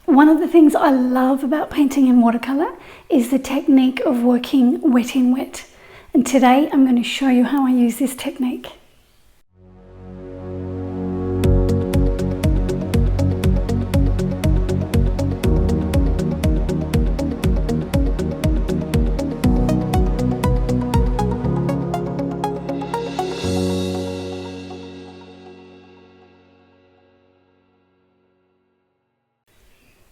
One of the things I love about painting in watercolour is the technique of working wet in wet. And today I'm going to show you how I use this technique.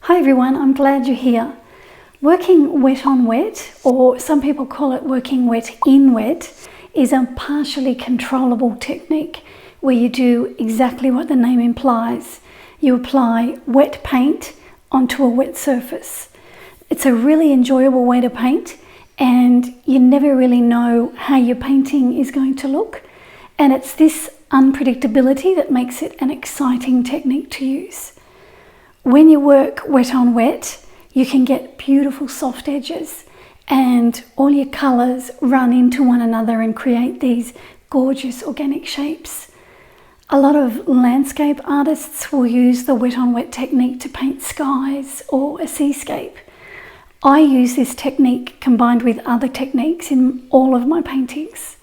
Hi everyone, I'm glad you're here. Working wet on wet, or some people call it working wet in wet, is a partially controllable technique where you do exactly what the name implies. You apply wet paint onto a wet surface. It's a really enjoyable way to paint, and you never really know how your painting is going to look. And it's this unpredictability that makes it an exciting technique to use. When you work wet on wet, you can get beautiful soft edges and all your colours run into one another and create these gorgeous organic shapes. A lot of landscape artists will use the wet on wet technique to paint skies or a seascape. I use this technique combined with other techniques in all of my paintings.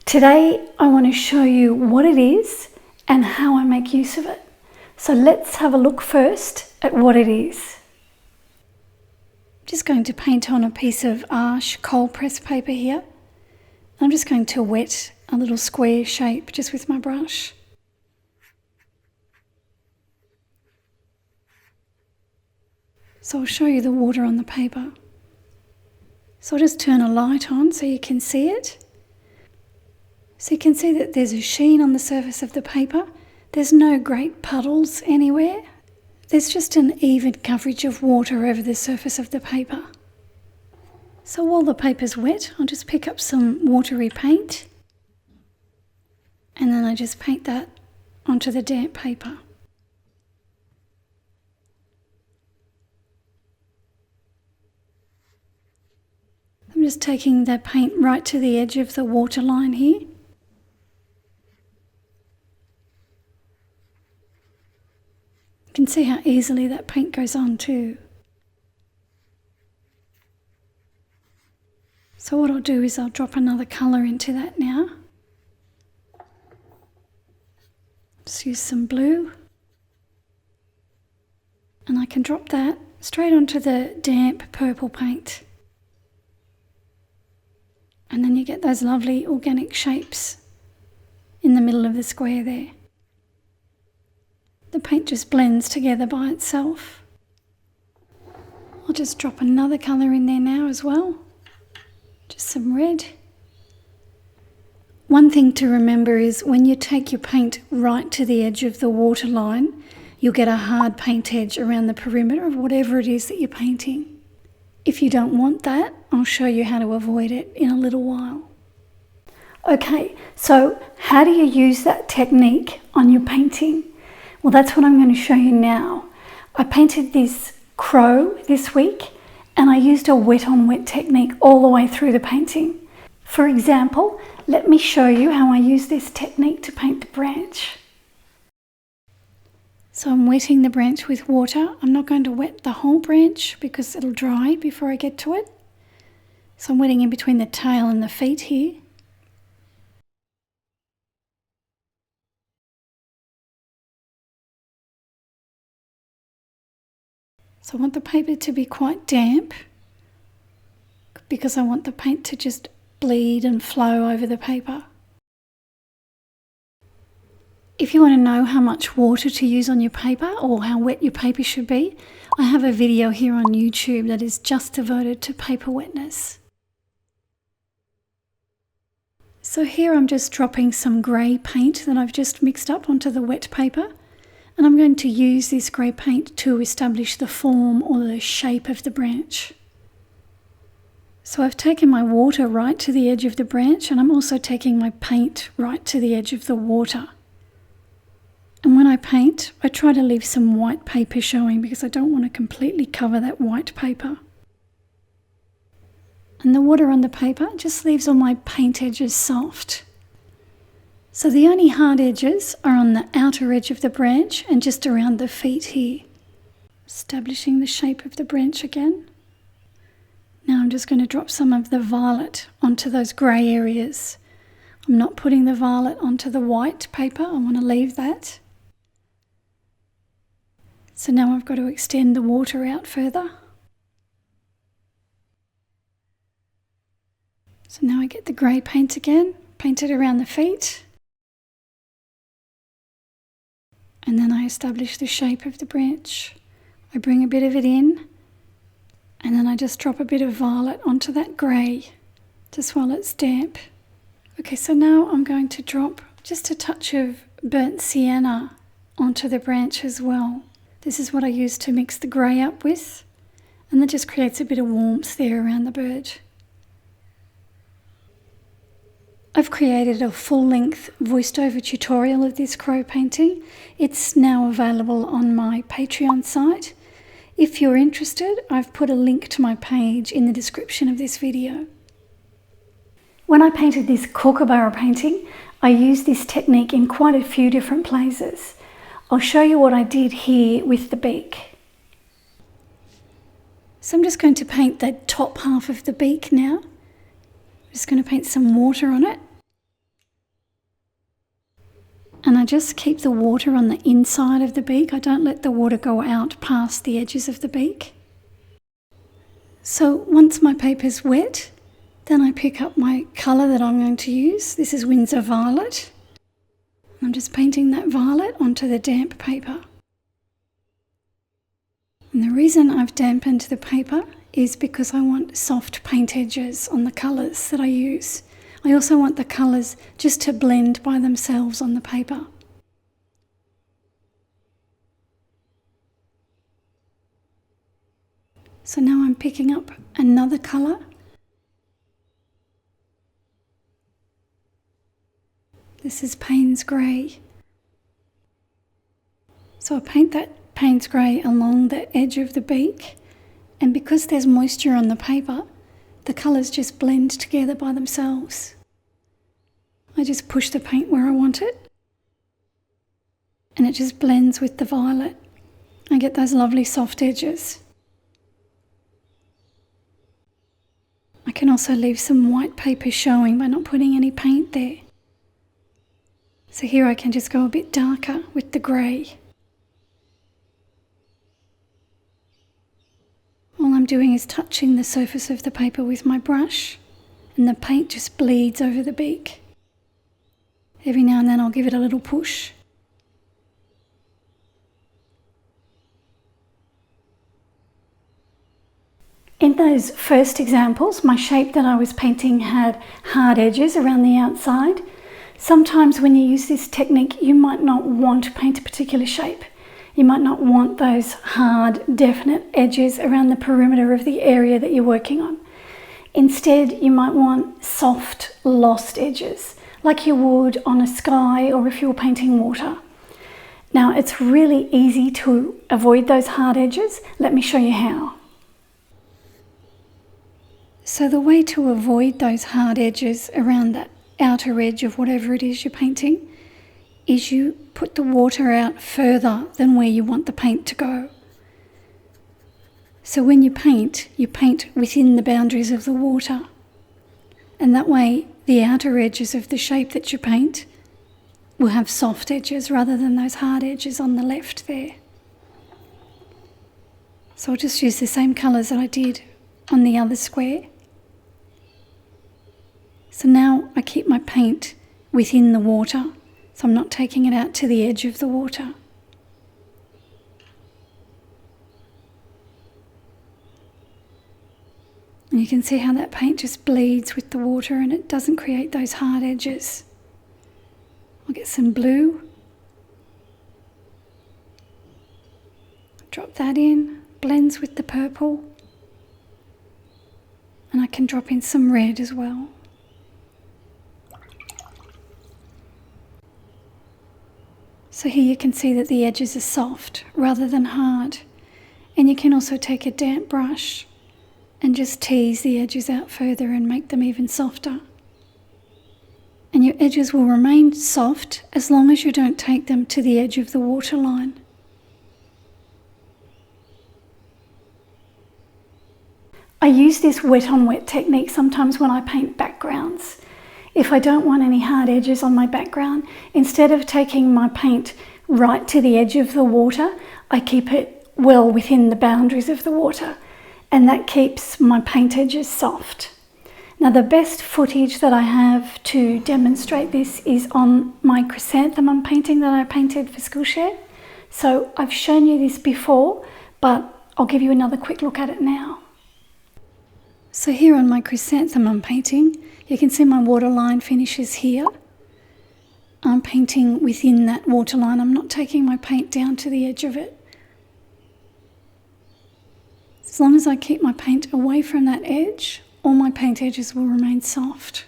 Today I want to show you what it is and how I make use of it. So let's have a look first at what it is. I'm just going to paint on a piece of Arches cold press paper here. I'm just going to wet a little square shape just with my brush. So I'll show you the water on the paper. So I'll just turn a light on so you can see it. So you can see that there's a sheen on the surface of the paper. There's no great puddles anywhere. There's just an even coverage of water over the surface of the paper. So while the paper's wet, I'll just pick up some watery paint and then I just paint that onto the damp paper. I'm just taking that paint right to the edge of the waterline here. You can see how easily that paint goes on too. So what I'll do is I'll drop another colour into that now. Just use some blue. And I can drop that straight onto the damp purple paint. And then you get those lovely organic shapes in the middle of the square there. The paint just blends together by itself. I'll just drop another colour in there now as well. Just some red. One thing to remember is when you take your paint right to the edge of the waterline, you'll get a hard paint edge around the perimeter of whatever it is that you're painting. If you don't want that, I'll show you how to avoid it in a little while. Okay, so how do you use that technique on your painting? Well, that's what I'm going to show you now. I painted this crow this week and I used a wet on wet technique all the way through the painting. For example, let me show you how I use this technique to paint the branch. So I'm wetting the branch with water. I'm not going to wet the whole branch because it'll dry before I get to it. So I'm wetting in between the tail and the feet here. So I want the paper to be quite damp because I want the paint to just bleed and flow over the paper. If you want to know how much water to use on your paper or how wet your paper should be, I have a video here on YouTube that is just devoted to paper wetness. So here I'm just dropping some grey paint that I've just mixed up onto the wet paper. And I'm going to use this grey paint to establish the form or the shape of the branch. So I've taken my water right to the edge of the branch and I'm also taking my paint right to the edge of the water. And when I paint, I try to leave some white paper showing because I don't want to completely cover that white paper. And the water on the paper just leaves all my paint edges soft. So the only hard edges are on the outer edge of the branch and just around the feet here. Establishing the shape of the branch again. Now I'm just going to drop some of the violet onto those grey areas. I'm not putting the violet onto the white paper, I want to leave that. So now I've got to extend the water out further. So now I get the grey paint again, paint it around the feet. And then I establish the shape of the branch. I bring a bit of it in, and then I just drop a bit of violet onto that grey, just while it's damp. Okay, so now I'm going to drop just a touch of burnt sienna onto the branch as well. This is what I use to mix the grey up with, and that just creates a bit of warmth there around the bird. I've created a full-length voiced-over tutorial of this crow painting. It's now available on my Patreon site. If you're interested, I've put a link to my page in the description of this video. When I painted this kookaburra painting, I used this technique in quite a few different places. I'll show you what I did here with the beak. So I'm just going to paint the top half of the beak now. I'm just going to paint some water on it. And I just keep the water on the inside of the beak. I don't let the water go out past the edges of the beak. So once my paper's wet, then I pick up my colour that I'm going to use. This is Winsor Violet. I'm just painting that violet onto the damp paper. And the reason I've dampened the paper is because I want soft paint edges on the colours that I use. I also want the colours just to blend by themselves on the paper. So now I'm picking up another colour. This is Payne's Grey. So I paint that Payne's Grey along the edge of the beak, and because there's moisture on the paper, the colours just blend together by themselves. I just push the paint where I want it, and it just blends with the violet. I get those lovely soft edges. I can also leave some white paper showing by not putting any paint there. So here I can just go a bit darker with the grey. All I'm doing is touching the surface of the paper with my brush, and the paint just bleeds over the beak. Every now and then I'll give it a little push. In those first examples, my shape that I was painting had hard edges around the outside. Sometimes when you use this technique, you might not want to paint a particular shape. You might not want those hard, definite edges around the perimeter of the area that you're working on. Instead, you might want soft, lost edges, like you would on a sky or if you were painting water. Now, it's really easy to avoid those hard edges. Let me show you how. So the way to avoid those hard edges around that outer edge of whatever it is you're painting is you put the water out further than where you want the paint to go. So when you paint within the boundaries of the water, and that way the outer edges of the shape that you paint will have soft edges rather than those hard edges on the left there. So I'll just use the same colours that I did on the other square. So now I keep my paint within the water, so I'm not taking it out to the edge of the water. And you can see how that paint just bleeds with the water and it doesn't create those hard edges. I'll get some blue. Drop that in, blends with the purple. And I can drop in some red as well. So here you can see that the edges are soft rather than hard. And you can also take a damp brush and just tease the edges out further and make them even softer. And your edges will remain soft as long as you don't take them to the edge of the waterline. I use this wet on wet technique sometimes when I paint backgrounds. If I don't want any hard edges on my background, instead of taking my paint right to the edge of the water, I keep it well within the boundaries of the water, and that keeps my paint edges soft. Now, the best footage that I have to demonstrate this is on my chrysanthemum painting that I painted for Skillshare. So I've shown you this before, but I'll give you another quick look at it now. So here on my chrysanthemum painting, you can see my waterline finishes here. I'm painting within that waterline. I'm not taking my paint down to the edge of it. As long as I keep my paint away from that edge, all my paint edges will remain soft.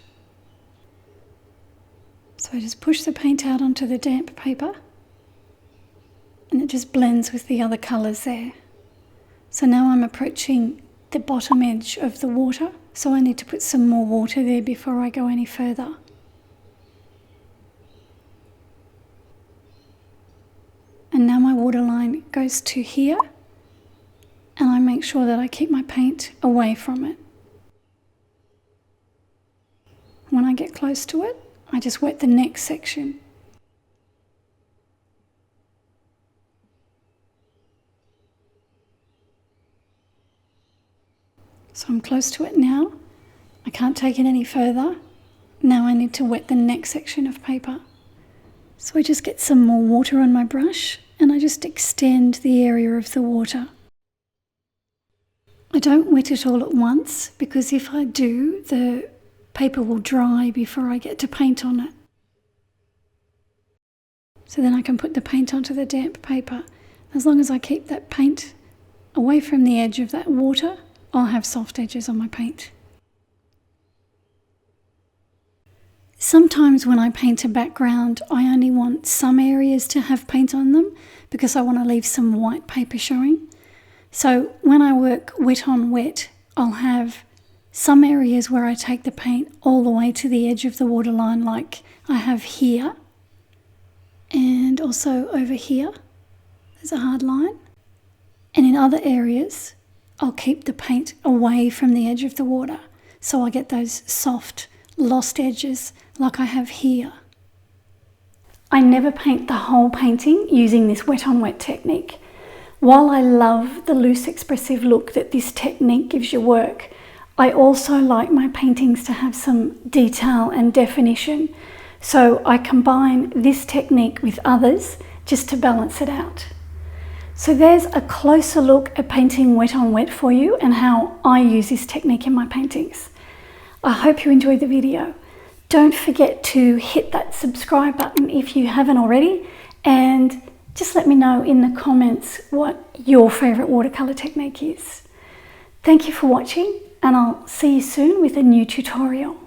So I just push the paint out onto the damp paper and it just blends with the other colours there. So now I'm approaching the bottom edge of the water, so I need to put some more water there before I go any further. And now my waterline goes to here, and I make sure that I keep my paint away from it. When I get close to it, I just wet the next section. So I'm close to it now. I can't take it any further. Now I need to wet the next section of paper. So I just get some more water on my brush and I just extend the area of the water. I don't wet it all at once because if I do, the paper will dry before I get to paint on it. So then I can put the paint onto the damp paper. As long as I keep that paint away from the edge of that water, I'll have soft edges on my paint. Sometimes when I paint a background, I only want some areas to have paint on them because I want to leave some white paper showing. So when I work wet on wet, I'll have some areas where I take the paint all the way to the edge of the waterline, like I have here, and also over here, there's a hard line. And in other areas, I'll keep the paint away from the edge of the water, so I get those soft, lost edges like I have here. I never paint the whole painting using this wet on wet technique. While I love the loose expressive look that this technique gives your work, I also like my paintings to have some detail and definition. So I combine this technique with others just to balance it out. So there's a closer look at painting wet on wet for you and how I use this technique in my paintings. I hope you enjoyed the video. Don't forget to hit that subscribe button if you haven't already, and just let me know in the comments what your favourite watercolour technique is. Thank you for watching, and I'll see you soon with a new tutorial.